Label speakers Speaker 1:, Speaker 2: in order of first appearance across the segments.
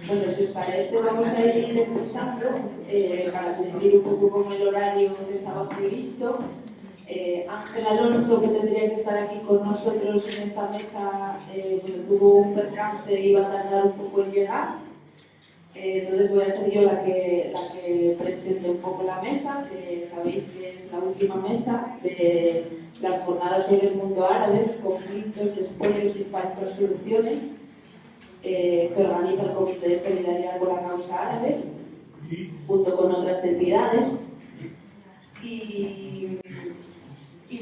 Speaker 1: Bueno, si os parece, vamos a ir empezando para cumplir un poco con el horario que estaba previsto. Ángel Alonso, que tendría que estar aquí con nosotros en esta mesa, tuvo un percance y iba a tardar un poco en llegar. Entonces voy a ser yo la que presente un poco la mesa, que sabéis que es la última mesa de las jornadas sobre el mundo árabe, conflictos, despolios y falsas soluciones, que organiza el Comité de Solidaridad con la Causa Árabe, junto con otras entidades. Y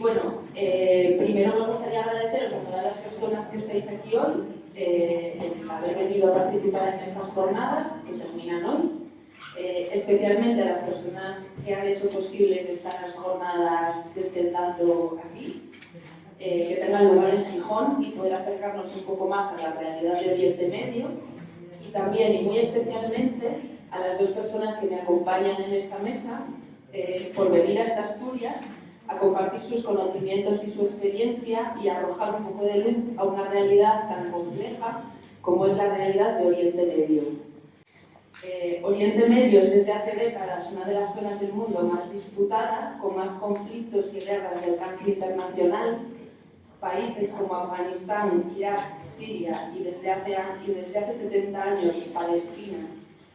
Speaker 1: bueno, primero me gustaría agradeceros a todas las personas que estáis aquí hoy el haber venido a participar en estas jornadas que terminan hoy, especialmente a las personas que han hecho posible que estas jornadas se estén dando aquí, que tengan lugar en Gijón y poder acercarnos un poco más a la realidad de Oriente Medio, y también y muy especialmente a las dos personas que me acompañan en esta mesa por venir hasta Asturias a compartir sus conocimientos y su experiencia y arrojar un poco de luz a una realidad tan compleja como es la realidad de Oriente Medio. Oriente Medio es desde hace décadas una de las zonas del mundo más disputada, con más conflictos y guerras de alcance internacional. Países como Afganistán, Irak, Siria y desde hace 70 años Palestina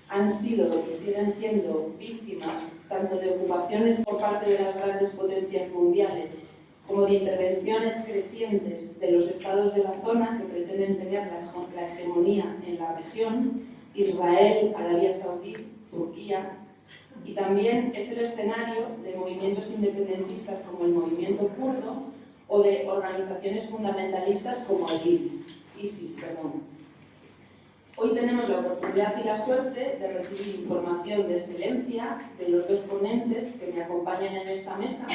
Speaker 1: han sido y siguen siendo víctimas tanto de ocupaciones por parte de las grandes potencias mundiales como de intervenciones crecientes de los estados de la zona que pretenden tener la hegemonía en la región: Israel, Arabia Saudí, Turquía. Y también es el escenario de movimientos independentistas como el movimiento kurdo o de organizaciones fundamentalistas como el ISIS. Hoy tenemos la oportunidad y la suerte de recibir información de excelencia de los dos ponentes que me acompañan en esta mesa.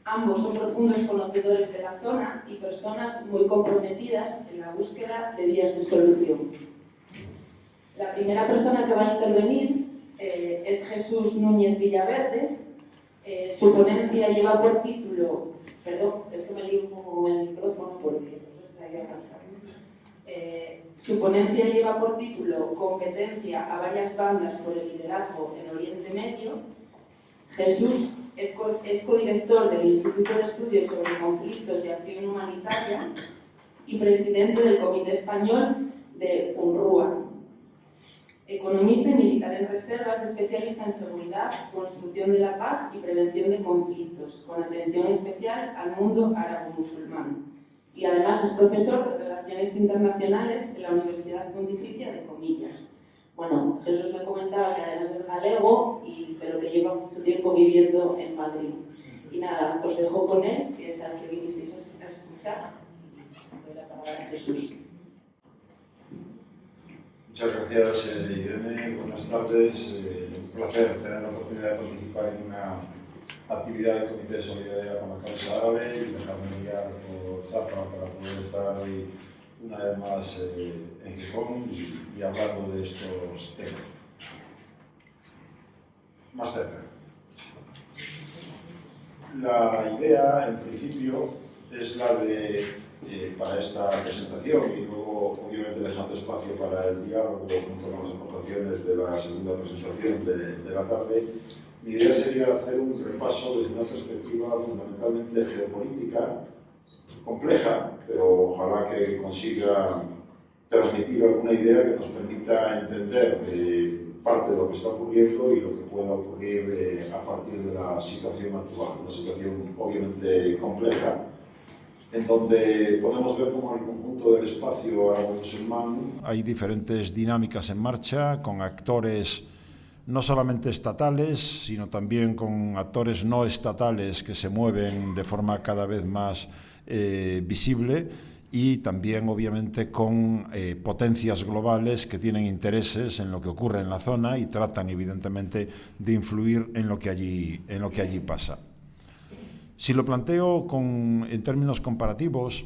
Speaker 1: Ambos son profundos conocedores de la zona y personas muy comprometidas en la búsqueda de vías de solución. La primera persona que va a intervenir es Jesús Núñez Villaverde. Su ponencia lleva por título... Perdón, es que me lío un poco con el micrófono porque no os traía a pasar. Su ponencia lleva por título Competencia a varias bandas por el liderazgo en Oriente Medio. Jesús es codirector del Instituto de Estudios sobre Conflictos y Acción Humanitaria y presidente del Comité Español de UNRWA. Economista y militar en reservas, especialista en seguridad, construcción de la paz y prevención de conflictos, con atención especial al mundo árabe-musulmán. Y además es profesor de Relaciones Internacionales en la Universidad Pontificia de Comillas. Bueno, Jesús me comentaba que además es galego, pero que lleva mucho tiempo viviendo en Madrid. Y nada, os dejo con él, que es al que vinisteis a escuchar. Doy la palabra a Jesús.
Speaker 2: Muchas gracias, Irene. Buenas tardes. Un placer tener la oportunidad de participar en una actividad del Comité de Solidaridad con la Causa Árabe y dejarme enviar por Zafra para poder estar hoy una vez más en Gijón y hablando de estos temas. Más cerca. La idea, en principio, es la de, para esta presentación y luego, obviamente, dejando espacio para el diálogo junto con las aportaciones de la segunda presentación de la tarde, mi idea sería hacer un repaso desde una perspectiva fundamentalmente geopolítica, compleja, pero ojalá que consiga transmitir alguna idea que nos permita entender parte de lo que está ocurriendo y lo que pueda ocurrir a partir de la situación actual. Una situación obviamente compleja, en donde podemos ver cómo en el conjunto del espacio árabe-musulmán hay diferentes dinámicas en marcha, con actores no solamente estatales, sino también con actores no estatales que se mueven de forma cada vez más visible, y también obviamente con potencias globales que tienen intereses en lo que ocurre en la zona y tratan evidentemente de influir en lo que allí pasa. Si lo planteo en términos comparativos,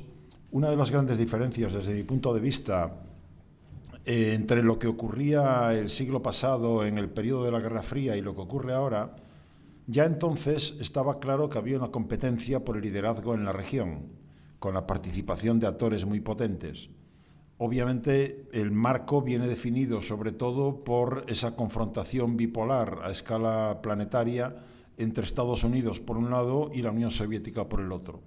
Speaker 2: una de las grandes diferencias desde mi punto de vista entre lo que ocurría el siglo pasado en el periodo de la Guerra Fría y lo que ocurre ahora, ya entonces estaba claro que había una competencia por el liderazgo en la región, con la participación de actores muy potentes.
Speaker 3: Obviamente el marco viene definido sobre todo por esa confrontación bipolar a escala planetaria entre Estados Unidos por un lado y la Unión Soviética por el otro.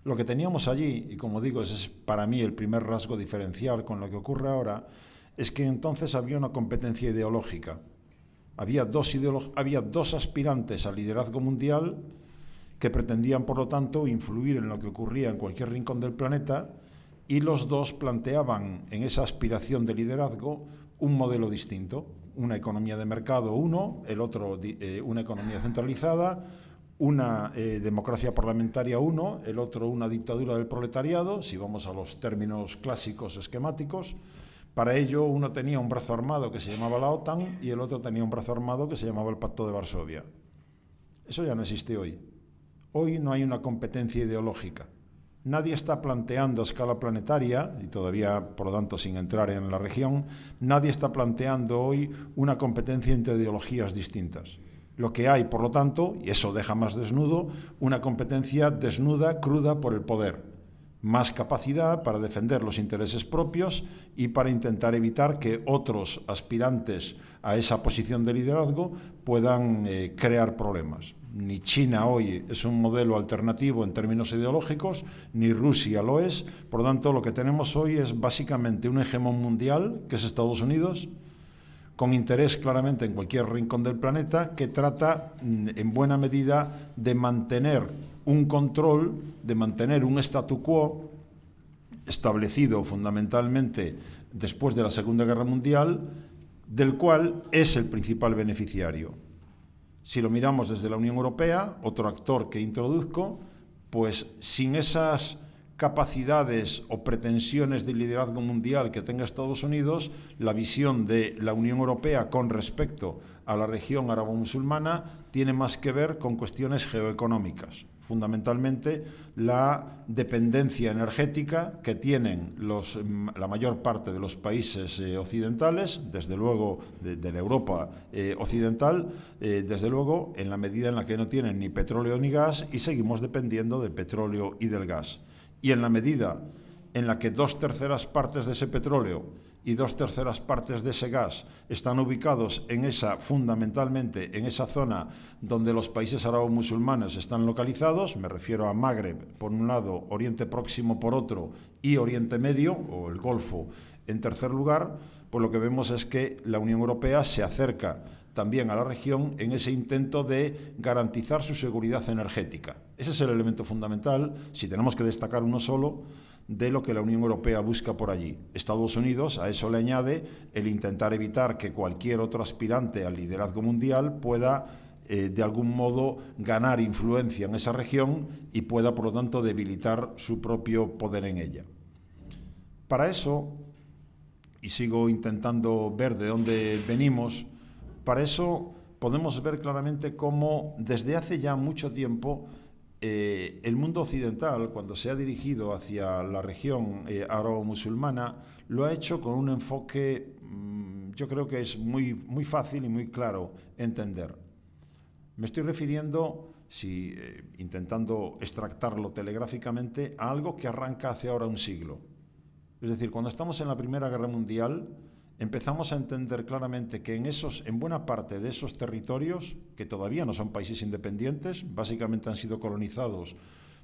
Speaker 3: Lo que teníamos allí, y como digo, ese es para mí el primer rasgo diferencial con lo que ocurre ahora, es que entonces había una competencia ideológica. Había dos aspirantes al liderazgo mundial que pretendían, por lo tanto, influir en lo que ocurría en cualquier rincón del planeta, y los dos planteaban en esa aspiración de liderazgo un modelo distinto, una economía de mercado uno, el otro una economía centralizada, una democracia parlamentaria uno, el otro una dictadura del proletariado, si vamos a los términos clásicos esquemáticos. Para ello uno tenía un brazo armado que se llamaba la OTAN y el otro tenía un brazo armado que se llamaba el Pacto de Varsovia. Eso ya no existe hoy. Hoy no hay una competencia ideológica. Nadie está planteando a escala planetaria, y todavía, por lo tanto, sin entrar en la región, nadie está planteando hoy una competencia entre ideologías distintas. Lo que hay, por lo tanto, y eso deja más desnudo, una competencia desnuda, cruda por el poder. Más capacidad para defender los intereses propios y para intentar evitar que otros aspirantes a esa posición de liderazgo puedan crear problemas. Ni China hoy es un modelo alternativo en términos ideológicos, ni Rusia lo es. Por lo tanto, lo que tenemos hoy es básicamente un hegemón mundial, que es Estados Unidos, con interés claramente en cualquier rincón del planeta, que trata en buena medida de mantener un control, de mantener un statu quo establecido fundamentalmente después de la Segunda Guerra Mundial, del cual es el principal beneficiario. Si lo miramos desde la Unión Europea, otro actor que introduzco, pues sin esas capacidades o pretensiones de liderazgo mundial que tenga Estados Unidos, la visión de la Unión Europea con respecto a la región árabo-musulmana tiene más que ver con cuestiones geoeconómicas. Fundamentalmente la dependencia energética que tienen la mayor parte de los países occidentales, desde luego de la Europa occidental, desde luego en la medida en la que no tienen ni petróleo ni gas y seguimos dependiendo del petróleo y del gas. Y en la medida en la que 2/3 partes de ese petróleo y 2/3 partes de ese gas están ubicados fundamentalmente en esa zona donde los países árabo-musulmanes están localizados, me refiero a Magreb por un lado, Oriente Próximo por otro y Oriente Medio o el Golfo en tercer lugar, pues lo que vemos es que la Unión Europea se acerca también a la región en ese intento de garantizar su seguridad energética. Ese es el elemento fundamental, si tenemos que destacar uno solo, de lo que la Unión Europea busca por allí. Estados Unidos a eso le añade el intentar evitar que cualquier otro aspirante al liderazgo mundial pueda de algún modo ganar influencia en esa región y pueda, por lo tanto, debilitar su propio poder en ella. Para eso, y sigo intentando ver de dónde venimos, para eso podemos ver claramente cómo desde hace ya mucho tiempo el mundo occidental, cuando se ha dirigido hacia la región árabo-musulmana, lo ha hecho con un enfoque, yo creo que es muy fácil y muy claro entender. Me estoy refiriendo, intentando extractarlo telegráficamente, a algo que arranca hace ahora un siglo. Es decir, cuando estamos en la Primera Guerra Mundial, empezamos a entender claramente que en buena parte de esos territorios, que todavía no son países independientes, básicamente han sido colonizados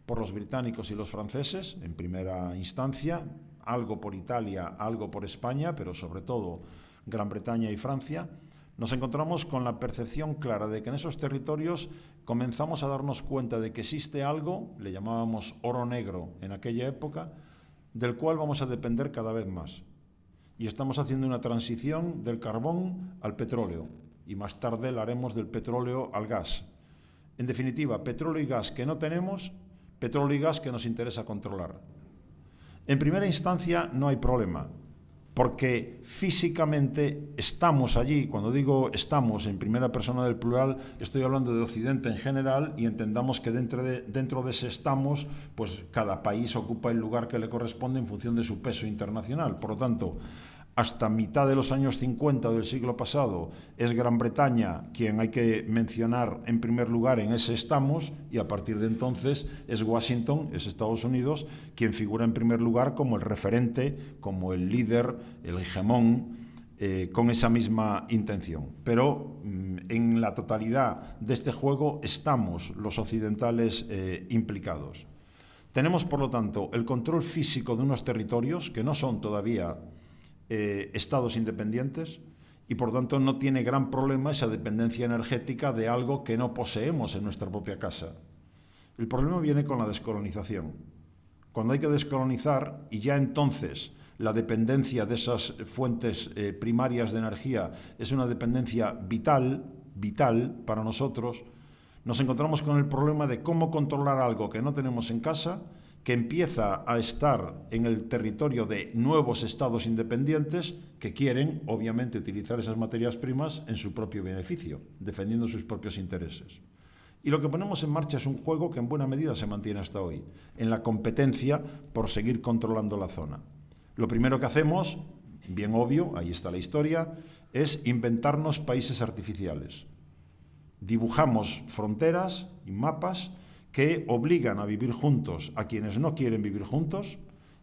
Speaker 3: por los británicos y los franceses, en primera instancia, algo por Italia, algo por España, pero sobre todo Gran Bretaña y Francia, nos encontramos con la percepción clara de que en esos territorios comenzamos a darnos cuenta de que existe algo, le llamábamos oro negro en aquella época, del cual vamos a depender cada vez más. Y estamos haciendo una transición del carbón al petróleo, y más tarde la haremos del petróleo al gas. En definitiva, petróleo y gas que no tenemos, petróleo y gas que nos interesa controlar. En primera instancia no hay problema, porque físicamente estamos allí. Cuando digo estamos en primera persona del plural, estoy hablando de Occidente en general, y entendamos que dentro de ese estamos, pues cada país ocupa el lugar que le corresponde en función de su peso internacional. Por lo tanto, hasta mitad de los años 50 del siglo pasado es Gran Bretaña quien hay que mencionar en primer lugar, en ese estamos, y a partir de entonces es Washington, es Estados Unidos, quien figura en primer lugar como el referente, como el líder, el hegemón, con esa misma intención. Pero en la totalidad de este juego estamos los occidentales implicados. Tenemos, por lo tanto, el control físico de unos territorios que no son todavía estados independientes y, por tanto, no tiene gran problema esa dependencia energética de algo que no poseemos en nuestra propia casa. El problema viene con la descolonización. Cuando hay que descolonizar, y ya entonces la dependencia de esas fuentes primarias de energía es una dependencia vital para nosotros, nos encontramos con el problema de cómo controlar algo que no tenemos en casa, que empieza a estar en el territorio de nuevos estados independientes que quieren, obviamente, utilizar esas materias primas en su propio beneficio, defendiendo sus propios intereses. Y lo que ponemos en marcha es un juego que en buena medida se mantiene hasta hoy, en la competencia por seguir controlando la zona. Lo primero que hacemos, bien obvio, ahí está la historia, es inventarnos países artificiales. Dibujamos fronteras y mapas que obligan a vivir juntos a quienes no quieren vivir juntos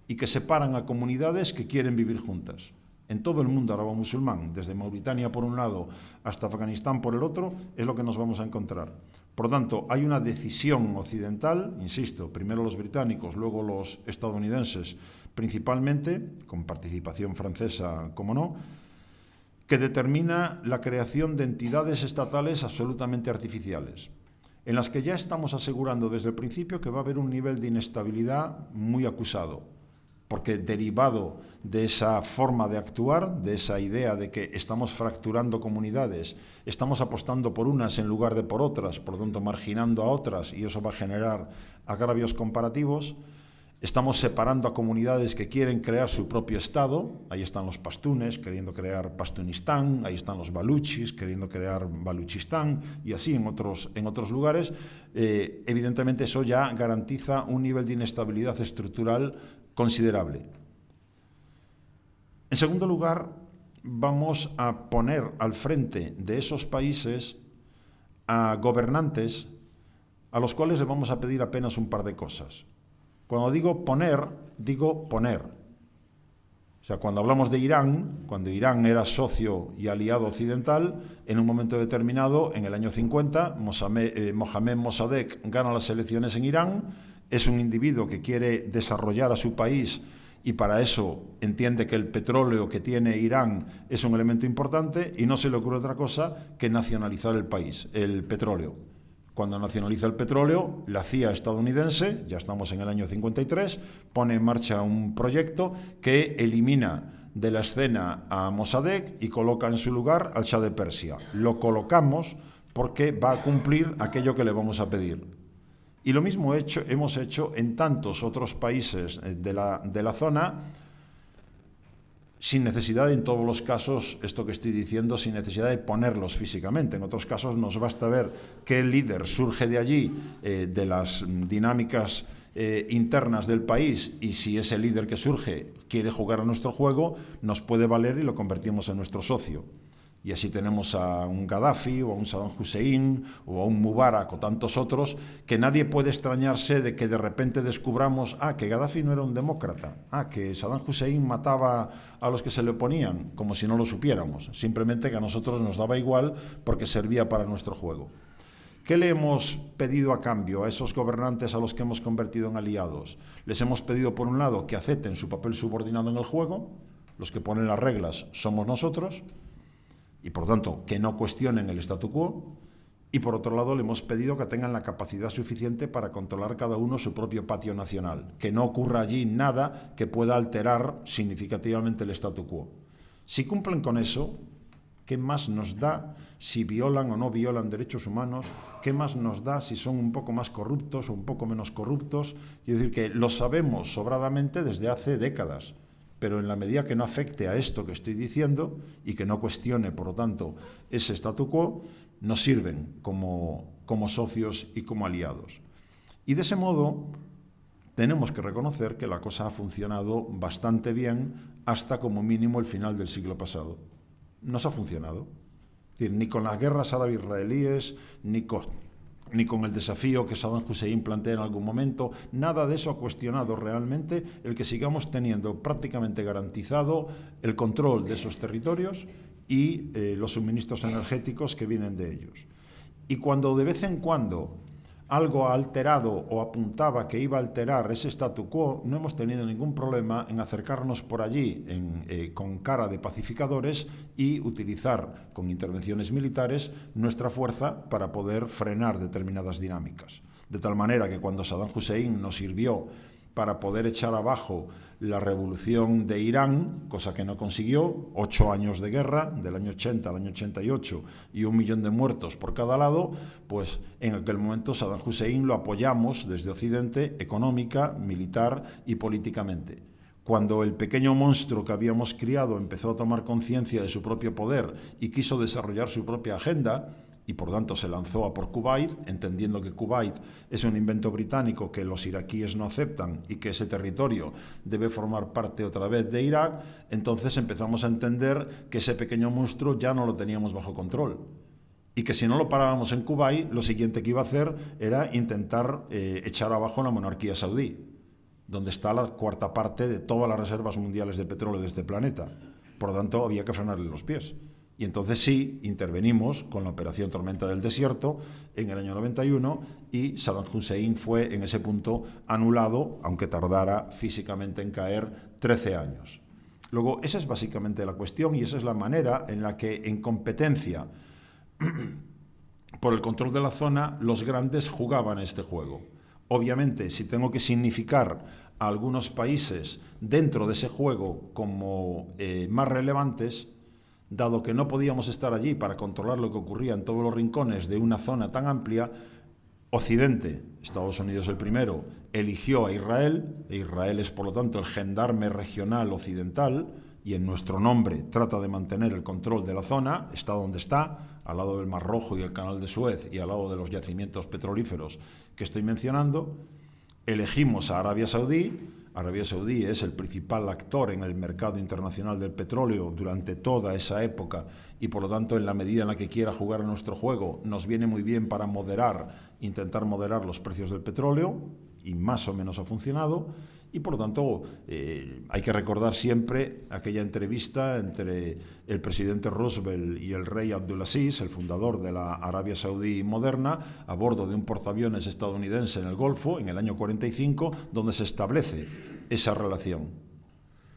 Speaker 3: y que separan a comunidades que quieren vivir juntas. En todo el mundo árabe-musulmán, desde Mauritania por un lado hasta Afganistán por el otro, es lo que nos vamos a encontrar. Por lo tanto, hay una decisión occidental, insisto, primero los británicos, luego los estadounidenses, principalmente, con participación francesa, como no, que determina la creación de entidades estatales absolutamente artificiales, en las que ya estamos asegurando desde el principio que va a haber un nivel de inestabilidad muy acusado, porque derivado de esa forma de actuar, de esa idea de que estamos fracturando comunidades, estamos apostando por unas en lugar de por otras, por lo tanto marginando a otras, y eso va a generar agravios comparativos. Estamos separando a comunidades que quieren crear su propio Estado. Ahí están los pastunes queriendo crear Pastunistán, ahí están los baluchis queriendo crear Baluchistán, y así en otros lugares. Evidentemente eso ya garantiza un nivel de inestabilidad estructural considerable. En segundo lugar, vamos a poner al frente de esos países a gobernantes a los cuales le vamos a pedir apenas un par de cosas. Cuando digo poner, digo poner. O sea, cuando hablamos de Irán, cuando Irán era socio y aliado occidental, en un momento determinado, en el año 50, Mohamed Mossadegh gana las elecciones en Irán, es un individuo que quiere desarrollar a su país y para eso entiende que el petróleo que tiene Irán es un elemento importante y no se le ocurre otra cosa que nacionalizar el país, el petróleo. Cuando nacionaliza el petróleo, la CIA estadounidense, ya estamos en el año 53, pone en marcha un proyecto que elimina de la escena a Mossadegh y coloca en su lugar al Shah de Persia. Lo colocamos porque va a cumplir aquello que le vamos a pedir. Y lo mismo hemos hecho en tantos otros países de la zona, sin necesidad, en todos los casos, esto que estoy diciendo, sin necesidad de ponerlos físicamente. En otros casos nos basta ver qué líder surge de allí, de las dinámicas internas del país, y si ese líder que surge quiere jugar a nuestro juego, nos puede valer y lo convertimos en nuestro socio. Y así tenemos a un Gaddafi o a un Saddam Hussein o a un Mubarak o tantos otros que nadie puede extrañarse de que de repente descubramos que Gaddafi no era un demócrata, que Saddam Hussein mataba a los que se le oponían, como si no lo supiéramos, simplemente que a nosotros nos daba igual porque servía para nuestro juego. ¿Qué le hemos pedido a cambio a esos gobernantes a los que hemos convertido en aliados? Les hemos pedido, por un lado, que acepten su papel subordinado en el juego, los que ponen las reglas somos nosotros, y por tanto que no cuestionen el statu quo, y por otro lado le hemos pedido que tengan la capacidad suficiente para controlar cada uno su propio patio nacional, que no ocurra allí nada que pueda alterar significativamente el statu quo. Si cumplen con eso, ¿qué más nos da si violan o no violan derechos humanos? ¿Qué más nos da si son un poco más corruptos o un poco menos corruptos? Es decir, que lo sabemos sobradamente desde hace décadas. Pero en la medida que no afecte a esto que estoy diciendo y que no cuestione, por lo tanto, ese statu quo, nos sirven como socios y como aliados. Y de ese modo tenemos que reconocer que la cosa ha funcionado bastante bien hasta como mínimo el final del siglo pasado. Nos ha funcionado. Es decir, ni con las guerras árabe-israelíes, ni con el desafío que Saddam Hussein plantea en algún momento, nada de eso ha cuestionado realmente el que sigamos teniendo prácticamente garantizado el control de esos territorios y los suministros energéticos que vienen de ellos. Y cuando de vez en cuando algo ha alterado o apuntaba que iba a alterar ese statu quo, no hemos tenido ningún problema en acercarnos por allí con cara de pacificadores y utilizar con intervenciones militares nuestra fuerza para poder frenar determinadas dinámicas. De tal manera que cuando Saddam Hussein nos sirvió para poder echar abajo la revolución de Irán, cosa que no consiguió, 8 años de guerra, del año 80 al año 88, y 1 millón de muertos por cada lado, pues en aquel momento Saddam Hussein lo apoyamos desde Occidente, económica, militar y políticamente. Cuando el pequeño monstruo que habíamos criado empezó a tomar conciencia de su propio poder y quiso desarrollar su propia agenda, y por tanto se lanzó a por Kuwait, entendiendo que Kuwait es un invento británico que los iraquíes no aceptan y que ese territorio debe formar parte otra vez de Irak, entonces empezamos a entender que ese pequeño monstruo ya no lo teníamos bajo control. Y que si no lo parábamos en Kuwait, lo siguiente que iba a hacer era intentar echar abajo la monarquía saudí, donde está la 1/4 parte de todas las reservas mundiales de petróleo de este planeta. Por lo tanto, había que frenarle los pies. Y entonces sí, intervenimos con la operación Tormenta del Desierto en el año 91 y Saddam Hussein fue en ese punto anulado, aunque tardara físicamente en caer 13 años. Luego, esa es básicamente la cuestión y esa es la manera en la que en competencia por el control de la zona los grandes jugaban este juego. Obviamente, si tengo que significar a algunos países dentro de ese juego como más relevantes, dado que no podíamos estar allí para controlar lo que ocurría en todos los rincones de una zona tan amplia, Occidente, Estados Unidos el primero, eligió a Israel, e Israel es por lo tanto el gendarme regional occidental, y en nuestro nombre trata de mantener el control de la zona, está donde está, al lado del Mar Rojo y el Canal de Suez, y al lado de los yacimientos petrolíferos que estoy mencionando. Elegimos a Arabia Saudí. Arabia Saudí es el principal actor en el mercado internacional del petróleo durante toda esa época y por lo tanto en la medida en la que quiera jugar a nuestro juego nos viene muy bien para intentar moderar los precios del petróleo y más o menos ha funcionado y por lo tanto hay que recordar siempre aquella entrevista entre el presidente Roosevelt y el rey Abdulaziz, el fundador de la Arabia Saudí moderna, a bordo de un portaaviones estadounidense en el Golfo en el año 45, donde se establece esa relación.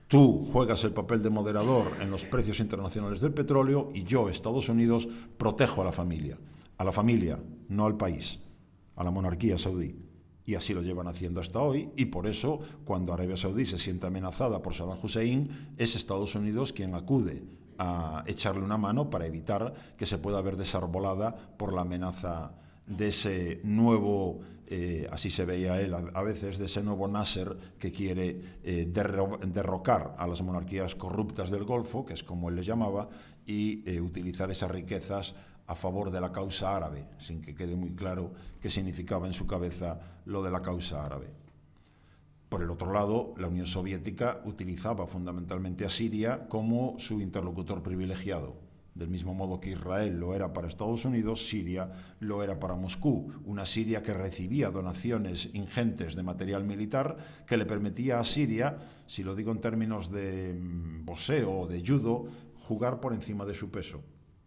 Speaker 3: Tú juegas el papel de moderador en los precios internacionales del petróleo y yo, Estados Unidos, protejo a la familia, no al país, a la monarquía saudí. Y así lo llevan haciendo hasta hoy, y por eso, cuando Arabia Saudí se siente amenazada por Saddam Hussein, es Estados Unidos quien acude a echarle una mano para evitar que se pueda ver desarbolada por la amenaza de ese nuevo, así se veía él a veces, de ese nuevo Nasser que quiere derrocar a las monarquías corruptas del Golfo, que es como él les llamaba, y utilizar esas riquezas a favor de la causa árabe, sin que quede muy claro qué significaba en su cabeza lo de la causa árabe. Por el otro lado, la Unión Soviética utilizaba fundamentalmente a Siria como su interlocutor privilegiado. Del mismo modo que Israel lo era para Estados Unidos, Siria lo era para Moscú. Una Siria que recibía donaciones ingentes de material militar que le permitía a Siria, si lo digo en términos de boxeo o de judo, jugar por encima de su peso.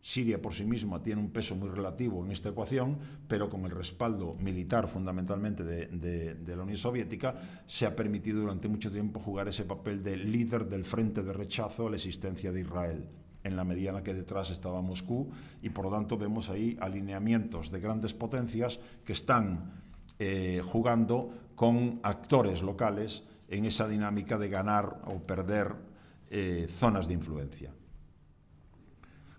Speaker 3: Siria por sí misma tiene un peso muy relativo en esta ecuación, pero con el respaldo militar fundamentalmente de la Unión Soviética se ha permitido durante mucho tiempo jugar ese papel de líder del frente de rechazo a la existencia de Israel, en la medida en la que detrás estaba Moscú, y por lo tanto vemos ahí alineamientos de grandes potencias que están jugando con actores locales en esa dinámica de ganar o perder zonas de influencia.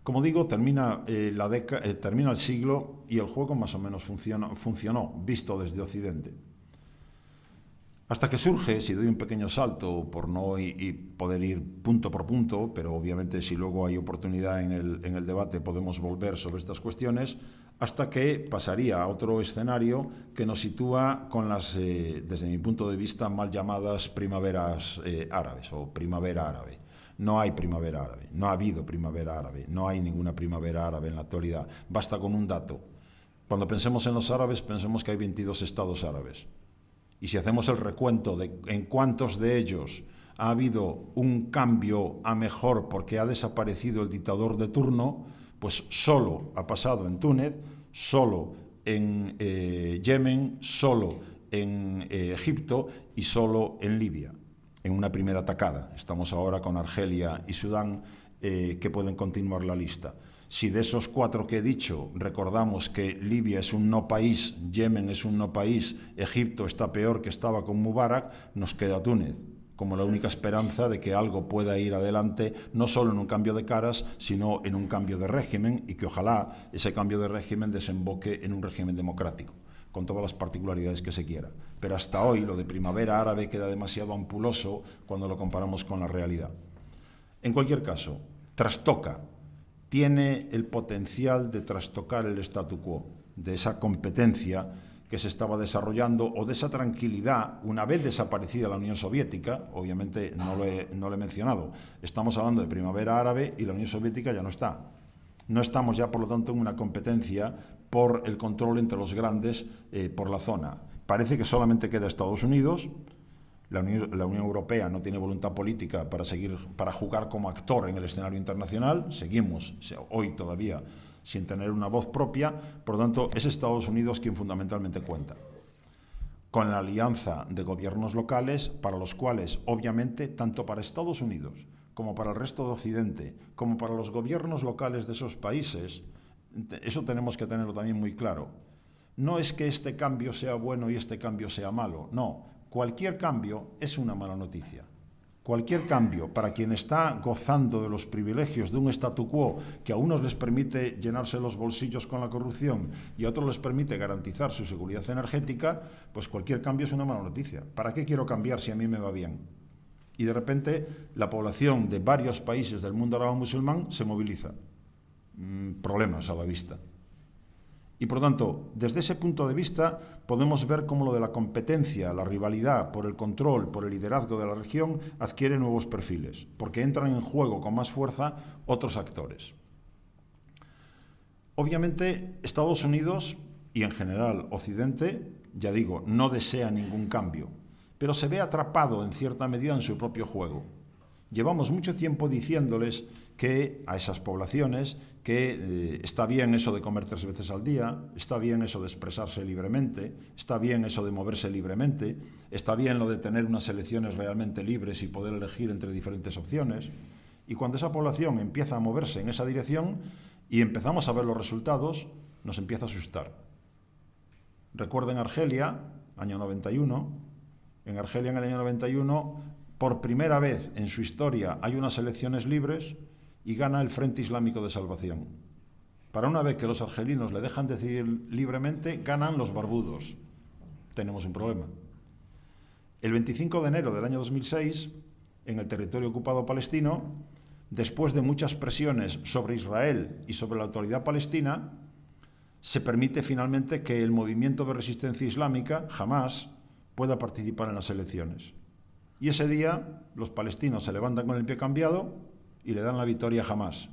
Speaker 3: Como digo, termina el siglo y el juego más o menos funcionó, visto desde Occidente. Hasta que surge, si doy un pequeño salto por no poder ir punto por punto, pero obviamente si luego hay oportunidad en el debate podemos volver sobre estas cuestiones, hasta que pasaría a otro escenario que nos sitúa con las, desde mi punto de vista, mal llamadas primaveras árabes o primavera árabe. No hay primavera árabe, no ha habido primavera árabe, no hay ninguna primavera árabe en la actualidad. Basta con un dato. Cuando pensemos en los árabes, pensemos que hay 22 estados árabes. Y si hacemos el recuento de en cuántos de ellos ha habido un cambio a mejor porque ha desaparecido el dictador de turno, pues solo ha pasado en Túnez, solo en Yemen, solo en Egipto y solo en Libia, en una primera tacada. Estamos ahora con Argelia y Sudán, que pueden continuar la lista. Si de esos 4 que he dicho recordamos que Libia es un no país, Yemen es un no país, Egipto está peor que estaba con Mubarak, nos queda Túnez como la única esperanza de que algo pueda ir adelante, no solo en un cambio de caras, sino en un cambio de régimen, y que ojalá ese cambio de régimen desemboque en un régimen democrático, con todas las particularidades que se quiera. Pero hasta hoy lo de primavera árabe queda demasiado ampuloso cuando lo comparamos con la realidad. En cualquier caso, trastoca, tiene el potencial de trastocar el statu quo, de esa competencia que se estaba desarrollando, o de esa tranquilidad una vez desaparecida la Unión Soviética. Obviamente no lo he mencionado, estamos hablando de primavera árabe y la Unión Soviética ya no está. No estamos ya, por lo tanto, en una competencia por el control entre los grandes por la zona. Parece que solamente queda Estados Unidos. La Unión Europea no tiene voluntad política para jugar como actor en el escenario internacional. Seguimos hoy todavía sin tener una voz propia. Por lo tanto, es Estados Unidos quien fundamentalmente cuenta. Con la alianza de gobiernos locales, para los cuales, obviamente, tanto para Estados Unidos como para el resto de Occidente, como para los gobiernos locales de esos países, eso tenemos que tenerlo también muy claro. No es que este cambio sea bueno y este cambio sea malo, no. Cualquier cambio es una mala noticia. Cualquier cambio para quien está gozando de los privilegios de un statu quo que a unos les permite llenarse los bolsillos con la corrupción y a otros les permite garantizar su seguridad energética, pues cualquier cambio es una mala noticia. ¿Para qué quiero cambiar si a mí me va bien? Y de repente la población de varios países del mundo árabe musulmán se moviliza. Problemas a la vista. Y por lo tanto, desde ese punto de vista, podemos ver cómo lo de la competencia, la rivalidad por el control, por el liderazgo de la región, adquiere nuevos perfiles, porque entran en juego con más fuerza otros actores. Obviamente, Estados Unidos y en general Occidente, ya digo, no desea ningún cambio, pero se ve atrapado en cierta medida en su propio juego. Llevamos mucho tiempo diciéndoles que a esas poblaciones que está bien eso de comer 3 veces al día, está bien eso de expresarse libremente, está bien eso de moverse libremente, está bien lo de tener unas elecciones realmente libres y poder elegir entre diferentes opciones. Y cuando esa población empieza a moverse en esa dirección y empezamos a ver los resultados, nos empieza a asustar. Recuerden Argelia, año 91. En Argelia, en el año 91, por primera vez en su historia hay unas elecciones libres y gana el Frente Islámico de Salvación. Para una vez que los argelinos le dejan decidir libremente, ganan los barbudos. Tenemos un problema. El 25 de enero del año 2006, en el territorio ocupado palestino, después de muchas presiones sobre Israel y sobre la autoridad palestina, se permite finalmente que el movimiento de resistencia islámica, Hamás, pueda participar en las elecciones. Y ese día los palestinos se levantan con el pie cambiado y le dan la victoria a Hamás.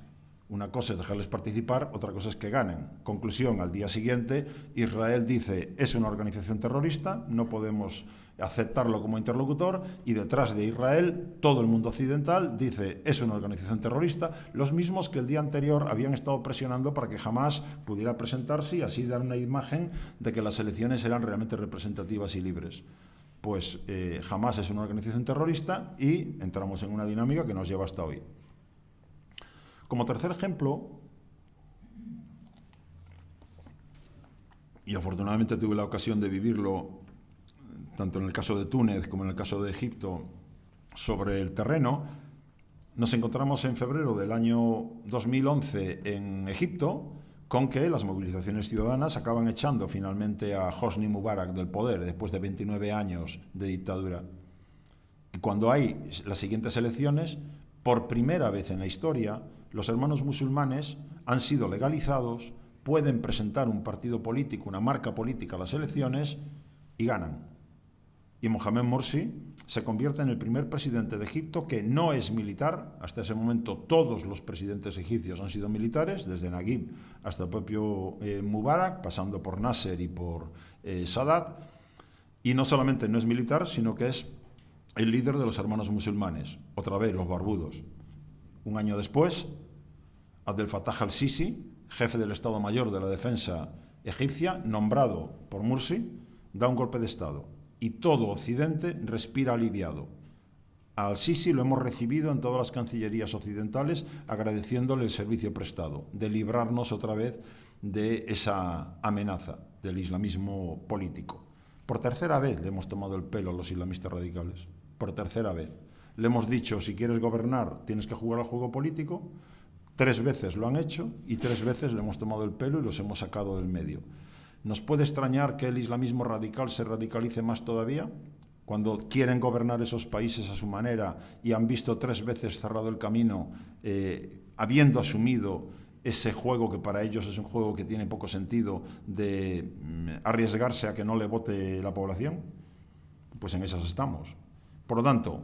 Speaker 3: Una cosa es dejarles participar, otra cosa es que ganen. Conclusión, al día siguiente, Israel dice, es una organización terrorista, no podemos aceptarlo como interlocutor, y detrás de Israel, todo el mundo occidental dice, es una organización terrorista, los mismos que el día anterior habían estado presionando para que Hamás pudiera presentarse y así dar una imagen de que las elecciones eran realmente representativas y libres. Pues Hamás es una organización terrorista y entramos en una dinámica que nos lleva hasta hoy. Como tercer ejemplo, y afortunadamente tuve la ocasión de vivirlo tanto en el caso de Túnez como en el caso de Egipto sobre el terreno, nos encontramos en febrero del año 2011 en Egipto con que las movilizaciones ciudadanas acaban echando finalmente a Hosni Mubarak del poder después de 29 años de dictadura. Y cuando hay las siguientes elecciones, por primera vez en la historia, los hermanos musulmanes han sido legalizados, pueden presentar un partido político, una marca política a las elecciones y ganan. Y Mohamed Morsi se convierte en el primer presidente de Egipto que no es militar. Hasta ese momento todos los presidentes egipcios han sido militares, desde Naguib hasta el propio Mubarak, pasando por Nasser y por Sadat. Y no solamente no es militar, sino que es el líder de los hermanos musulmanes, otra vez los barbudos. Un año después, Abdel Fattah al-Sisi, jefe del Estado Mayor de la Defensa egipcia, nombrado por Morsi, da un golpe de Estado. Y todo Occidente respira aliviado. Al-Sisi lo hemos recibido en todas las cancillerías occidentales agradeciéndole el servicio prestado, de librarnos otra vez de esa amenaza del islamismo político. Por tercera vez le hemos tomado el pelo a los islamistas radicales. Por tercera vez. Le hemos dicho, si quieres gobernar, tienes que jugar al juego político. 3 veces lo han hecho y 3 veces le hemos tomado el pelo y los hemos sacado del medio. ¿Nos puede extrañar que el islamismo radical se radicalice más todavía? Cuando quieren gobernar esos países a su manera y han visto 3 veces cerrado el camino, habiendo asumido ese juego que para ellos es un juego que tiene poco sentido de arriesgarse a que no le vote la población, pues en esas estamos. Por lo tanto,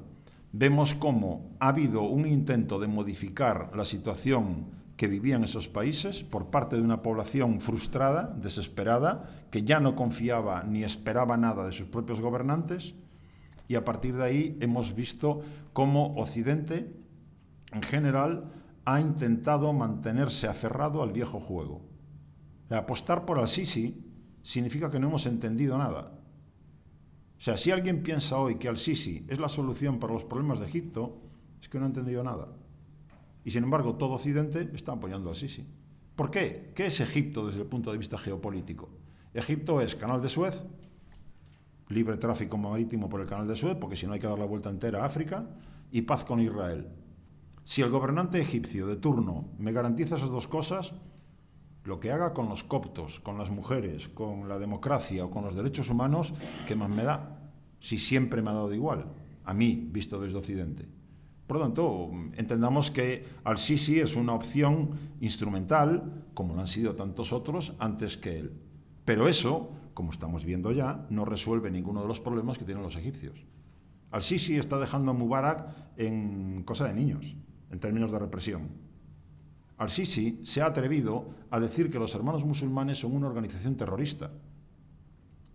Speaker 3: vemos cómo ha habido un intento de modificar la situación que vivían esos países por parte de una población frustrada, desesperada, que ya no confiaba ni esperaba nada de sus propios gobernantes, y a partir de ahí hemos visto cómo Occidente, en general, ha intentado mantenerse aferrado al viejo juego. Apostar por al-Sisi significa que no hemos entendido nada. O sea, si alguien piensa hoy que al-Sisi es la solución para los problemas de Egipto, es que no ha entendido nada. Y sin embargo, todo Occidente está apoyando al-Sisi. ¿Por qué? ¿Qué es Egipto desde el punto de vista geopolítico? Egipto es Canal de Suez, libre tráfico marítimo por el Canal de Suez, porque si no hay que dar la vuelta entera a África, y paz con Israel. Si el gobernante egipcio de turno me garantiza esas 2 cosas, lo que haga con los coptos, con las mujeres, con la democracia o con los derechos humanos, ¿qué más me da? Si siempre me ha dado igual, a mí, visto desde Occidente. Por lo tanto, entendamos que al-Sisi es una opción instrumental, como lo han sido tantos otros antes que él. Pero eso, como estamos viendo ya, no resuelve ninguno de los problemas que tienen los egipcios. Al-Sisi está dejando a Mubarak en cosa de niños, en términos de represión. Al-Sisi se ha atrevido a decir que los hermanos musulmanes son una organización terrorista.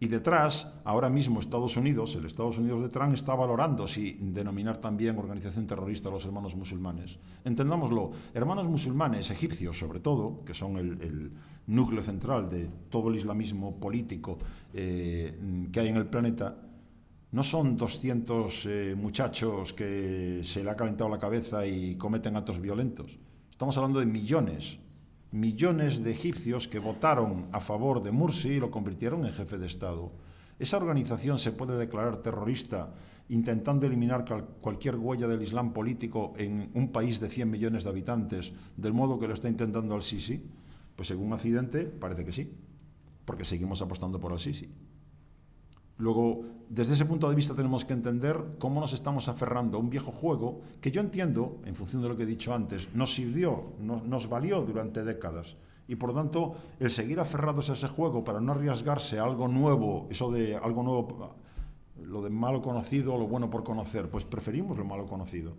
Speaker 3: Y detrás, ahora mismo Estados Unidos, el Estados Unidos de Trump, está valorando si denominar también organización terrorista a los hermanos musulmanes. Entendámoslo, hermanos musulmanes, egipcios sobre todo, que son el núcleo central de todo el islamismo político que hay en el planeta, no son 200 muchachos que se le ha calentado la cabeza y cometen actos violentos. Estamos hablando de millones de egipcios que votaron a favor de Morsi y lo convirtieron en jefe de Estado. Esa organización se puede declarar terrorista intentando eliminar cualquier huella del Islam político en un país de 100 millones de habitantes, del modo que lo está intentando al-Sisi. Pues según Occidente parece que sí, porque seguimos apostando por al-Sisi. Luego, desde ese punto de vista tenemos que entender cómo nos estamos aferrando a un viejo juego que yo entiendo, en función de lo que he dicho antes, nos sirvió, nos valió durante décadas. Y por lo tanto, el seguir aferrados a ese juego para no arriesgarse a algo nuevo, eso de algo nuevo, lo de malo conocido o lo bueno por conocer, pues preferimos lo malo conocido.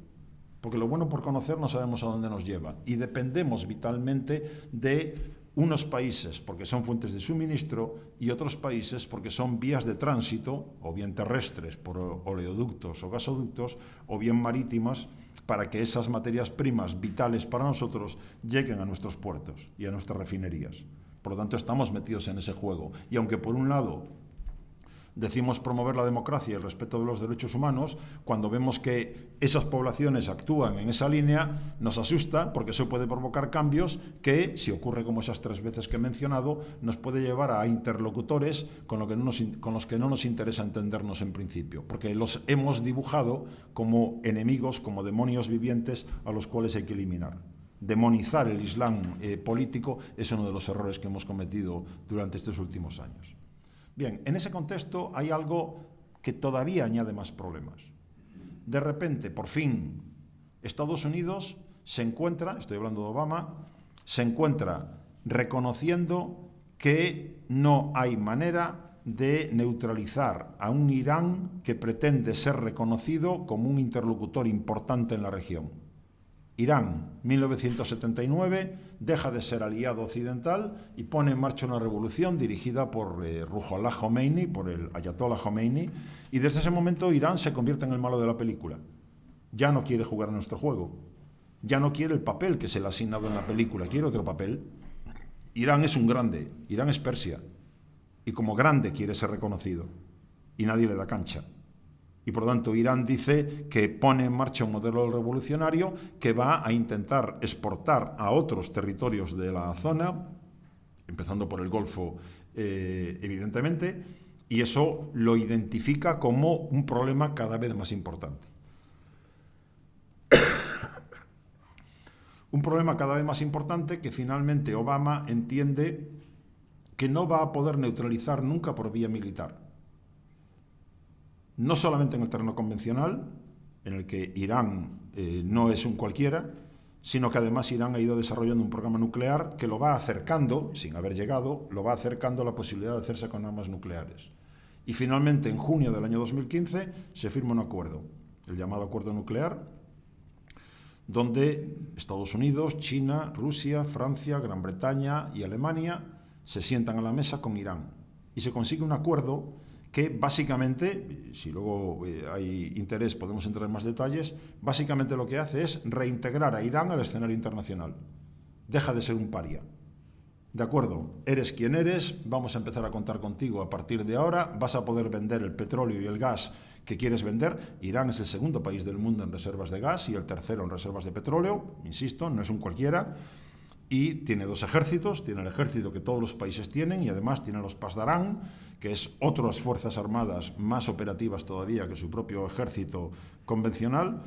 Speaker 3: Porque lo bueno por conocer no sabemos a dónde nos lleva. Y dependemos vitalmente de unos países porque son fuentes de suministro y otros países porque son vías de tránsito, o bien terrestres por oleoductos o gasoductos, o bien marítimas, para que esas materias primas vitales para nosotros lleguen a nuestros puertos y a nuestras refinerías. Por lo tanto, estamos metidos en ese juego. Y aunque por un lado decimos promover la democracia y el respeto de los derechos humanos, cuando vemos que esas poblaciones actúan en esa línea, nos asusta porque eso puede provocar cambios que, si ocurre como esas 3 veces que he mencionado, nos puede llevar a interlocutores con los que no nos interesa entendernos en principio, porque los hemos dibujado como enemigos, como demonios vivientes a los cuales hay que eliminar. demonizar el Islam político es uno de los errores que hemos cometido durante estos últimos años. Bien, en ese contexto hay algo que todavía añade más problemas. De repente, por fin, Estados Unidos se encuentra, estoy hablando de Obama, se encuentra reconociendo que no hay manera de neutralizar a un Irán que pretende ser reconocido como un interlocutor importante en la región. Irán, 1979, deja de ser aliado occidental y pone en marcha una revolución dirigida por Ruhollah Khomeini, por el Ayatollah Khomeini, y desde ese momento Irán se convierte en el malo de la película. Ya no quiere jugar a nuestro juego, ya no quiere el papel que se le ha asignado en la película, quiere otro papel. Irán es un grande, Irán es Persia, y como grande quiere ser reconocido, y nadie le da cancha. Y por lo tanto Irán dice que pone en marcha un modelo revolucionario que va a intentar exportar a otros territorios de la zona, empezando por el Golfo, evidentemente, y eso lo identifica como un problema cada vez más importante. Un problema cada vez más importante que finalmente Obama entiende que no va a poder neutralizar nunca por vía militar. No solamente en el terreno convencional, en el que Irán no es un cualquiera, sino que además Irán ha ido desarrollando un programa nuclear que lo va acercando, sin haber llegado, lo va acercando a la posibilidad de hacerse con armas nucleares. Y finalmente, en junio del año 2015, se firma un acuerdo, el llamado Acuerdo Nuclear, donde Estados Unidos, China, Rusia, Francia, Gran Bretaña y Alemania se sientan a la mesa con Irán. Y se consigue un acuerdo que básicamente, si luego hay interés podemos entrar en más detalles, básicamente lo que hace es reintegrar a Irán al escenario internacional. Deja de ser un paria. De acuerdo, eres quien eres, vamos a empezar a contar contigo a partir de ahora, vas a poder vender el petróleo y el gas que quieres vender. Irán es el segundo país del mundo en reservas de gas y el tercero en reservas de petróleo, insisto, no es un cualquiera. Y tiene dos ejércitos, tiene el ejército que todos los países tienen y además tiene los Pasdarán, que es otras fuerzas armadas más operativas todavía que su propio ejército convencional.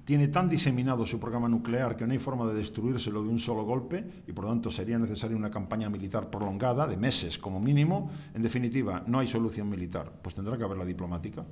Speaker 3: Tiene tan diseminado su programa nuclear que no hay forma de destruírselo de un solo golpe y por lo tanto sería necesaria una campaña militar prolongada, de meses como mínimo. En definitiva, no hay solución militar, pues tendrá que haber la diplomática.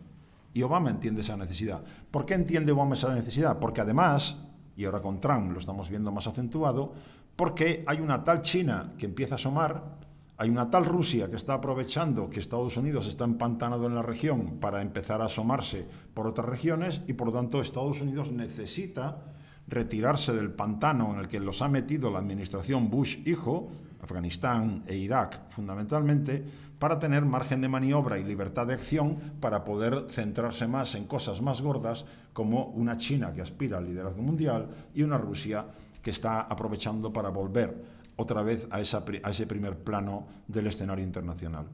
Speaker 3: Y Obama entiende esa necesidad. ¿Por qué entiende Obama esa necesidad? Porque además, y ahora con Trump lo estamos viendo más acentuado, porque hay una tal China que empieza a asomar, hay una tal Rusia que está aprovechando que Estados Unidos está empantanado en la región para empezar a asomarse por otras regiones y por lo tanto Estados Unidos necesita retirarse del pantano en el que los ha metido la administración Bush hijo, Afganistán e Irak fundamentalmente, para tener margen de maniobra y libertad de acción para poder centrarse más en cosas más gordas como una China que aspira al liderazgo mundial y una Rusia que está aprovechando para volver otra vez a ese primer plano del escenario internacional.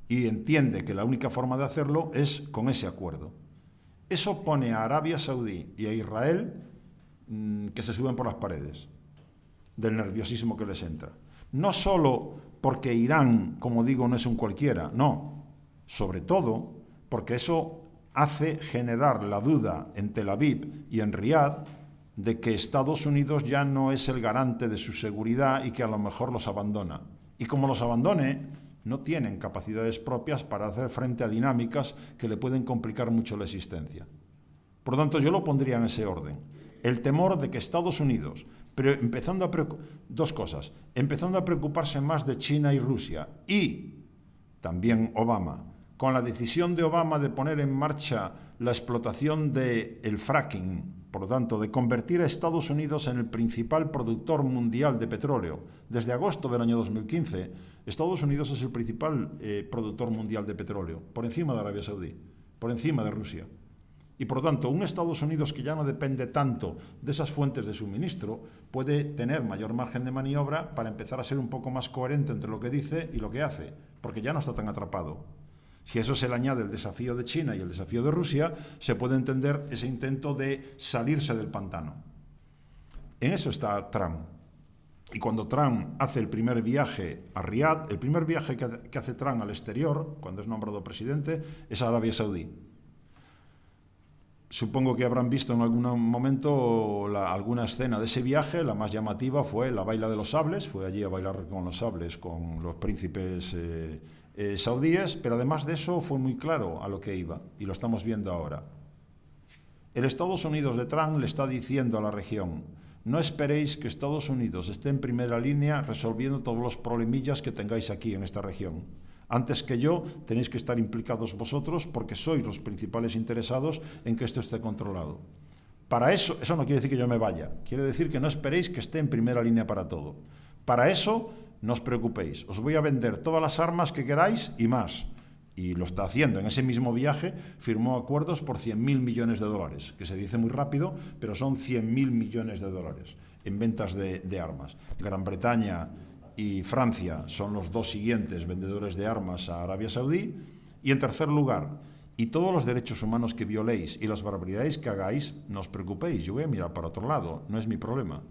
Speaker 3: Y entiende que la única forma de hacerlo es con ese acuerdo. Eso pone a Arabia Saudí y a Israel que se suben por las paredes del nerviosismo que les entra. No solo porque Irán, como digo, no es un cualquiera, no, sobre todo porque eso hace generar la duda en Tel Aviv y en Riad de que Estados Unidos ya no es el garante de su seguridad y que a lo mejor los abandona. Y como los abandone, no tienen capacidades propias para hacer frente a dinámicas que le pueden complicar mucho la existencia. Por lo tanto, yo lo pondría en ese orden. El temor de que Estados Unidos, pero empezando a preocuparse más de China y Rusia, y también Obama, con la decisión de Obama de poner en marcha la explotación del fracking, por lo tanto, de convertir a Estados Unidos en el principal productor mundial de petróleo. Desde agosto del año 2015, Estados Unidos es el principal productor mundial de petróleo, por encima de Arabia Saudí, por encima de Rusia. Y por lo tanto, un Estados Unidos que ya no depende tanto de esas fuentes de suministro puede tener mayor margen de maniobra para empezar a ser un poco más coherente entre lo que dice y lo que hace, porque ya no está tan atrapado. Si a eso se le añade el desafío de China y el desafío de Rusia, se puede entender ese intento de salirse del pantano. En eso está Trump. Y cuando Trump hace el primer viaje a Riad, el primer viaje que hace Trump al exterior, cuando es nombrado presidente, es a Arabia Saudí. Supongo que habrán visto en algún momento alguna escena de ese viaje. La más llamativa fue la baila de los sables. Fue allí a bailar con los sables con los príncipes saudíes, pero además de eso fue muy claro a lo que iba, y lo estamos viendo ahora. El Estados Unidos de Trump le está diciendo a la región: no esperéis que Estados Unidos esté en primera línea resolviendo todos los problemillas que tengáis aquí en esta región. Antes que yo, tenéis que estar implicados vosotros, porque sois los principales interesados en que esto esté controlado. Para eso no quiere decir que yo me vaya, quiere decir que no esperéis que esté en primera línea para todo. Para eso, no os preocupéis, os voy a vender todas las armas que queráis y más. Y lo está haciendo. En ese mismo viaje firmó acuerdos por 100.000 millones de dólares, que se dice muy rápido, pero son 100.000 millones de dólares en ventas de armas. Gran Bretaña y Francia son los dos siguientes vendedores de armas a Arabia Saudí. Y en tercer lugar, y todos los derechos humanos que violéis y las barbaridades que hagáis, no os preocupéis, yo voy a mirar para otro lado, no es mi problema.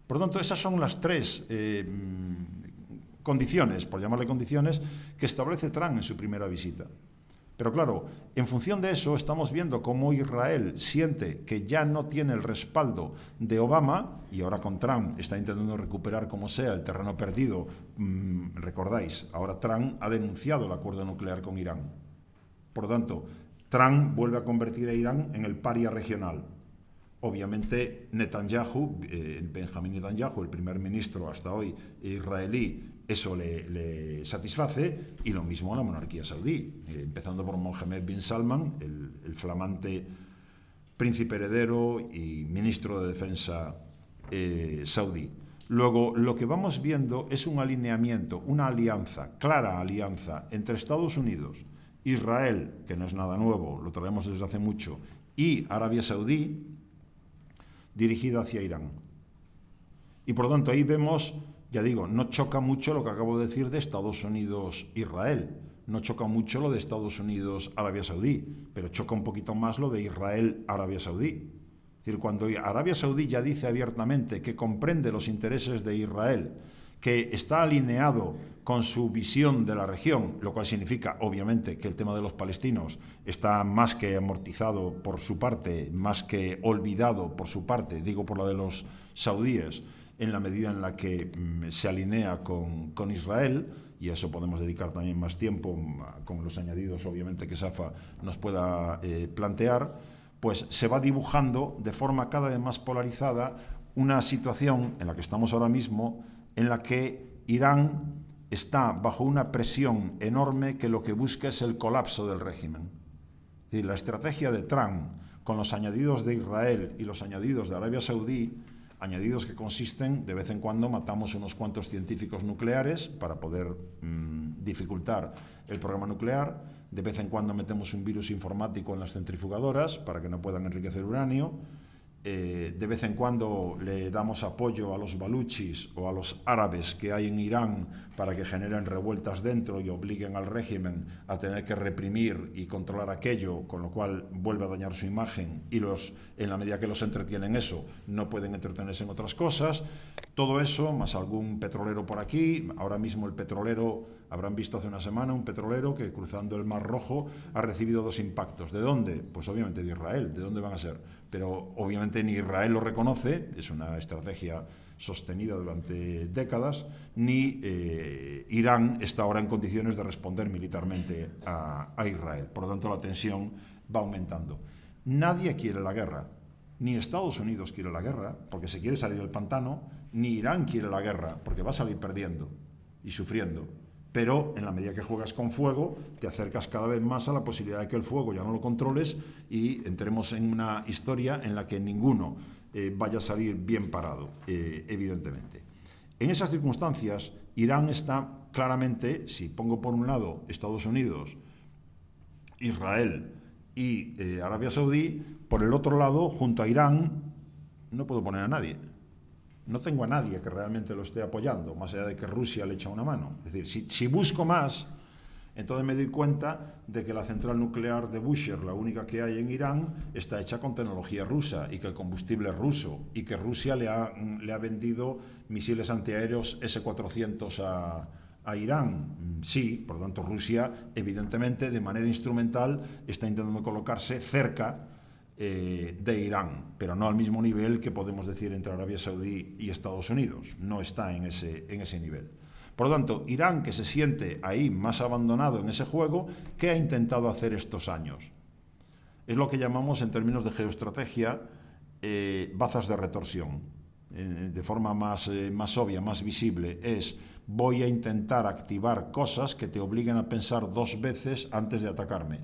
Speaker 3: Por lo tanto, esas son las tres condiciones, por llamarle condiciones, que establece Trump en su primera visita. Pero claro, en función de eso estamos viendo cómo Israel siente que ya no tiene el respaldo de Obama, y ahora con Trump está intentando recuperar como sea el terreno perdido. Recordáis, ahora Trump ha denunciado el acuerdo nuclear con Irán. Por lo tanto, Trump vuelve a convertir a Irán en el paria regional. Obviamente Netanyahu, Benjamin Netanyahu, el primer ministro hasta hoy israelí, eso le satisface, y lo mismo a la monarquía saudí, empezando por Mohammed bin Salman, el flamante príncipe heredero y ministro de defensa saudí. Luego, lo que vamos viendo es un alineamiento, una alianza, clara alianza entre Estados Unidos, Israel, que no es nada nuevo, lo traemos desde hace mucho, y Arabia Saudí, dirigida hacia Irán. Y por lo tanto ahí vemos, ya digo, no choca mucho lo que acabo de decir de Estados Unidos-Israel, no choca mucho lo de Estados Unidos-Arabia Saudí, pero choca un poquito más lo de Israel-Arabia Saudí. Es decir, cuando Arabia Saudí ya dice abiertamente que comprende los intereses de Israel, que está alineado con su visión de la región, lo cual significa, obviamente, que el tema de los palestinos está más que amortizado por su parte, más que olvidado por su parte, digo por la de los saudíes, en la medida en la que se alinea con Israel, y a eso podemos dedicar también más tiempo, con los añadidos, obviamente, que Safa nos pueda plantear, pues se va dibujando de forma cada vez más polarizada una situación en la que estamos ahora mismo, en la que Irán está bajo una presión enorme que lo que busca es el colapso del régimen. Es decir, la estrategia de Trump, con los añadidos de Israel y los añadidos de Arabia Saudí, añadidos que consisten, de vez en cuando matamos unos cuantos científicos nucleares para poder dificultar el programa nuclear, de vez en cuando metemos un virus informático en las centrifugadoras para que no puedan enriquecer uranio, de vez en cuando le damos apoyo a los baluchis o a los árabes que hay en Irán para que generen revueltas dentro y obliguen al régimen a tener que reprimir y controlar aquello, con lo cual vuelve a dañar su imagen, y en la medida que los entretienen eso, no pueden entretenerse en otras cosas. Todo eso, más algún petrolero por aquí. Ahora mismo el petrolero, habrán visto hace una semana un petrolero que cruzando el Mar Rojo ha recibido 2 impactos. ¿De dónde? Pues obviamente de Israel. ¿De dónde van a ser? Pero obviamente ni Israel lo reconoce, es una estrategia sostenida durante décadas, ni Irán está ahora en condiciones de responder militarmente a Israel. Por lo tanto, la tensión va aumentando. Nadie quiere la guerra. Ni Estados Unidos quiere la guerra, porque se quiere salir del pantano, ni Irán quiere la guerra, porque va a salir perdiendo y sufriendo. Pero en la medida que juegas con fuego, te acercas cada vez más a la posibilidad de que el fuego ya no lo controles y entremos en una historia en la que ninguno vaya a salir bien parado, evidentemente. En esas circunstancias, Irán está claramente, si pongo por un lado Estados Unidos, Israel y Arabia Saudí, por el otro lado, junto a Irán, no puedo poner a nadie. No tengo a nadie que realmente lo esté apoyando, más allá de que Rusia le echa una mano. Es decir, si busco más, entonces me doy cuenta de que la central nuclear de Bushehr, la única que hay en Irán, está hecha con tecnología rusa y que el combustible es ruso y que Rusia le ha vendido misiles antiaéreos S-400 a Irán. Sí, por lo tanto Rusia, evidentemente, de manera instrumental, está intentando colocarse cerca de Irán, pero no al mismo nivel que podemos decir entre Arabia Saudí y Estados Unidos. No está en ese nivel. Por lo tanto, Irán, que se siente ahí más abandonado en ese juego, ¿qué ha intentado hacer estos años? Es lo que llamamos, en términos de geoestrategia, bazas de retorsión. De forma más obvia, más visible, es: voy a intentar activar cosas que te obliguen a pensar 2 veces antes de atacarme.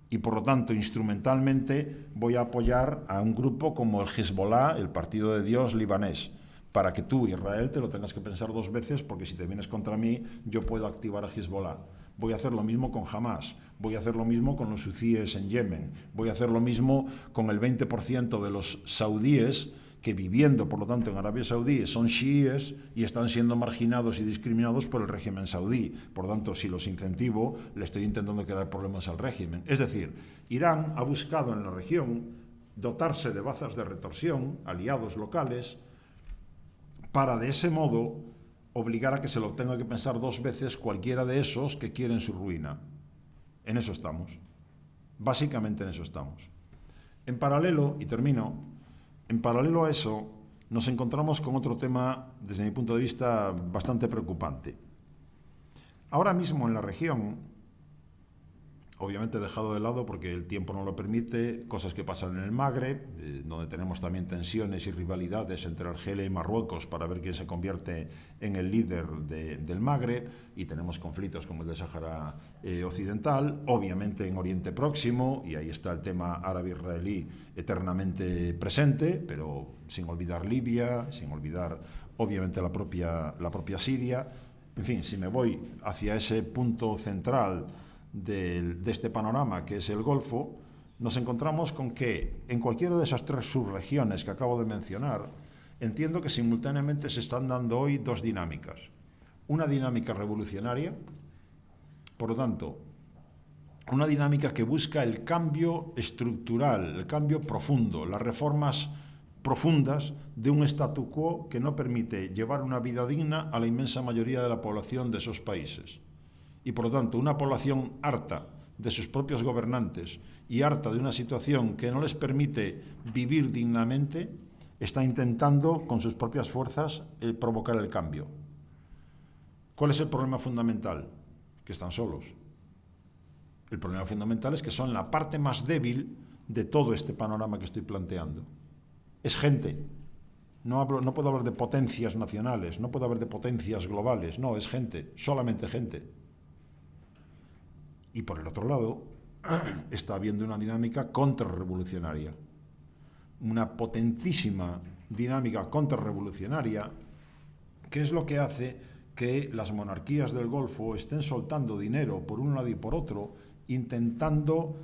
Speaker 3: Y por lo tanto, instrumentalmente, voy a apoyar a un grupo como el Hezbollah, el Partido de Dios libanés, para que tú, Israel, te lo tengas que pensar 2 veces, porque si te vienes contra mí, yo puedo activar a Hezbollah. Voy a hacer lo mismo con Hamas, voy a hacer lo mismo con los hutíes en Yemen, voy a hacer lo mismo con el 20% de los saudíes que, viviendo, por lo tanto, en Arabia Saudí, son chiíes y están siendo marginados y discriminados por el régimen saudí. Por lo tanto, si los incentivo, le estoy intentando crear problemas al régimen. Es decir, Irán ha buscado en la región dotarse de bazas de retorsión, aliados locales, para de ese modo obligar a que se lo tenga que pensar 2 veces cualquiera de esos que quieren su ruina. En eso estamos. Básicamente en eso estamos. En paralelo, y termino, en paralelo a eso, nos encontramos con otro tema, desde mi punto de vista, bastante preocupante. Ahora mismo en la región, obviamente dejado de lado porque el tiempo no lo permite, cosas que pasan en el Magreb, donde tenemos también tensiones y rivalidades entre Argelia y Marruecos para ver quién se convierte en el líder del Magreb, y tenemos conflictos como el de Sáhara Occidental, obviamente en Oriente Próximo, y ahí está el tema árabe-israelí eternamente presente, pero sin olvidar Libia, sin olvidar obviamente la propia Siria. En fin, si me voy hacia ese punto central de este panorama, que es el Golfo, nos encontramos con que en cualquiera de esas 3 subregiones que acabo de mencionar, entiendo que simultáneamente se están dando hoy 2 dinámicas. Una dinámica revolucionaria, por lo tanto, una dinámica que busca el cambio estructural, el cambio profundo, las reformas profundas de un statu quo que no permite llevar una vida digna a la inmensa mayoría de la población de esos países. Y por lo tanto, una población harta de sus propios gobernantes y harta de una situación que no les permite vivir dignamente, está intentando con sus propias fuerzas provocar el cambio. ¿Cuál es el problema fundamental? Que están solos. El problema fundamental es que son la parte más débil de todo este panorama que estoy planteando. Es gente. No puedo hablar de potencias nacionales, no puedo hablar de potencias globales, no, es gente, solamente gente. Y por el otro lado, está habiendo una dinámica contrarrevolucionaria, una potentísima dinámica contrarrevolucionaria, que es lo que hace que las monarquías del Golfo estén soltando dinero por un lado y por otro, intentando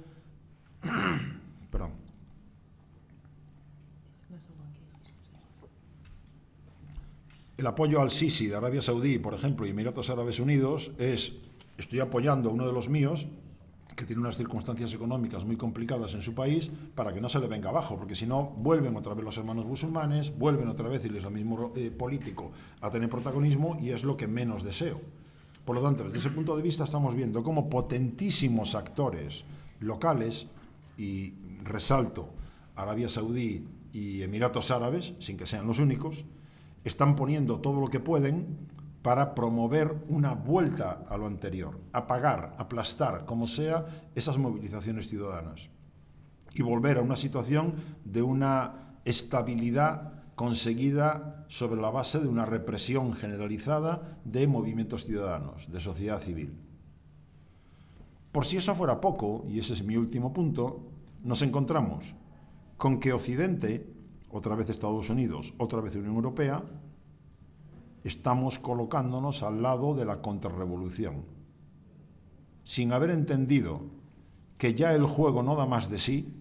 Speaker 3: el apoyo al Sisi de Arabia Saudí, por ejemplo, y Emiratos Árabes Unidos es: estoy apoyando a uno de los míos que tiene unas circunstancias económicas muy complicadas en su país para que no se le venga abajo, porque si no, vuelven otra vez los hermanos musulmanes, vuelven otra vez el islamismo político a tener protagonismo, y es lo que menos deseo. Por lo tanto, desde ese punto de vista estamos viendo cómo potentísimos actores locales, y resalto Arabia Saudí y Emiratos Árabes, sin que sean los únicos, están poniendo todo lo que pueden para promover una vuelta a lo anterior, apagar, aplastar, como sea, esas movilizaciones ciudadanas y volver a una situación de una estabilidad conseguida sobre la base de una represión generalizada de movimientos ciudadanos, de sociedad civil. Por si eso fuera poco, y ese es mi último punto, nos encontramos con que Occidente, otra vez Estados Unidos, otra vez Unión Europea, estamos colocándonos al lado de la contrarrevolución, sin haber entendido que ya el juego no da más de sí,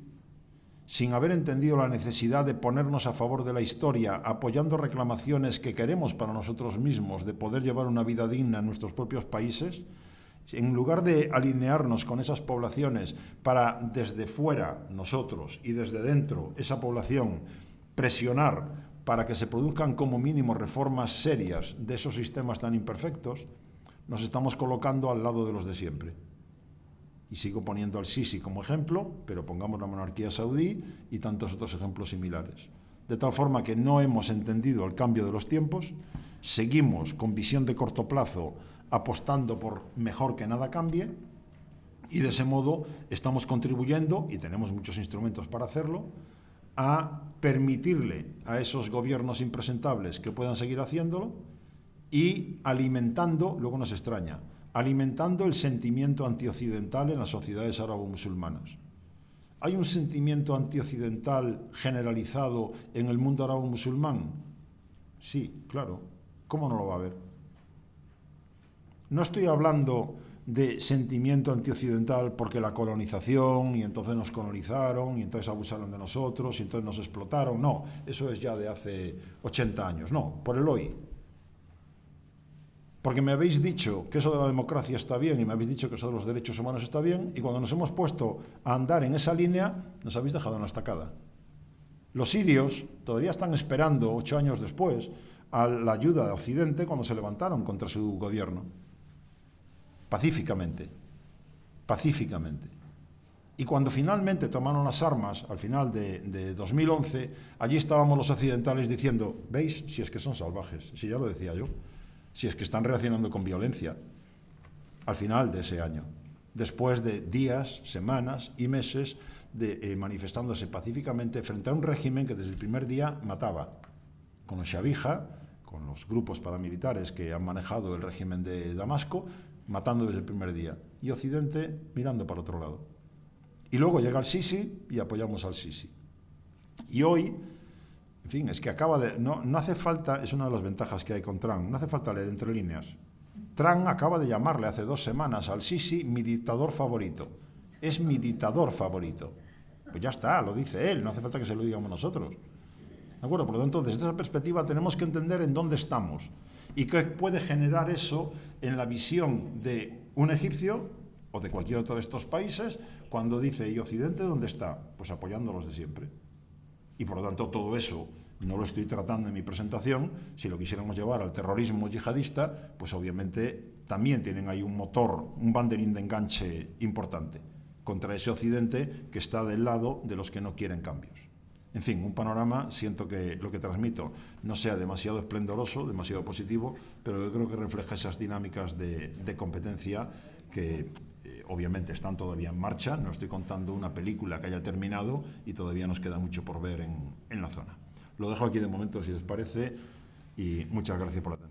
Speaker 3: sin haber entendido la necesidad de ponernos a favor de la historia, apoyando reclamaciones que queremos para nosotros mismos, de poder llevar una vida digna en nuestros propios países. En lugar de alinearnos con esas poblaciones para, desde fuera, nosotros, y desde dentro, esa población, presionar para que se produzcan como mínimo reformas serias de esos sistemas tan imperfectos, nos estamos colocando al lado de los de siempre. Y sigo poniendo al Sisi como ejemplo, pero pongamos la monarquía saudí y tantos otros ejemplos similares. De tal forma que no hemos entendido el cambio de los tiempos, seguimos con visión de corto plazo apostando por mejor que nada cambie, y de ese modo estamos contribuyendo, y tenemos muchos instrumentos para hacerlo, a permitirle a esos gobiernos impresentables que puedan seguir haciéndolo y alimentando, luego nos extraña, alimentando el sentimiento antioccidental en las sociedades árabo-musulmanas. ¿Hay un sentimiento antioccidental generalizado en el mundo árabo-musulmán? Sí, claro. ¿Cómo no lo va a haber? No estoy hablando de sentimiento antioccidental porque la colonización y entonces nos colonizaron y entonces abusaron de nosotros y entonces nos explotaron. No, eso es ya de hace 80 años. No, por el hoy. Porque me habéis dicho que eso de la democracia está bien y me habéis dicho que eso de los derechos humanos está bien, y cuando nos hemos puesto a andar en esa línea nos habéis dejado en la estacada. Los sirios todavía están esperando, 8 años después, a la ayuda de Occidente cuando se levantaron contra su gobierno. Pacíficamente. Y cuando finalmente tomaron las armas, al final de 2011, allí estábamos los occidentales diciendo, ¿veis? Si es que son salvajes, si ya lo decía yo, si es que están reaccionando con violencia, al final de ese año, después de días, semanas y meses de manifestándose pacíficamente frente a un régimen que desde el primer día mataba, con los Shabija, con los grupos paramilitares que han manejado el régimen de Damasco, matando desde el primer día, y Occidente mirando para otro lado. Y luego llega el Sisi y apoyamos al Sisi. Y hoy, en fin, es que no hace falta, es una de las ventajas que hay con Trump, no hace falta leer entre líneas. Trump acaba de llamarle hace 2 semanas al Sisi mi dictador favorito. Es mi dictador favorito. Pues ya está, lo dice él, no hace falta que se lo digamos nosotros. ¿De acuerdo? Por lo tanto, desde esa perspectiva tenemos que entender en dónde estamos y qué puede generar eso en la visión de un egipcio o de cualquier otro de estos países cuando dice, ¿y Occidente dónde está? Pues apoyándolos de siempre. Y por lo tanto, todo eso no lo estoy tratando en mi presentación. Si lo quisiéramos llevar al terrorismo yihadista, pues obviamente también tienen ahí un motor, un banderín de enganche importante contra ese Occidente que está del lado de los que no quieren cambios. En fin, un panorama, siento que lo que transmito no sea demasiado esplendoroso, demasiado positivo, pero yo creo que refleja esas dinámicas de competencia que obviamente están todavía en marcha. No estoy contando una película que haya terminado y todavía nos queda mucho por ver en la zona. Lo dejo aquí de momento, si les parece, y muchas gracias por la atención.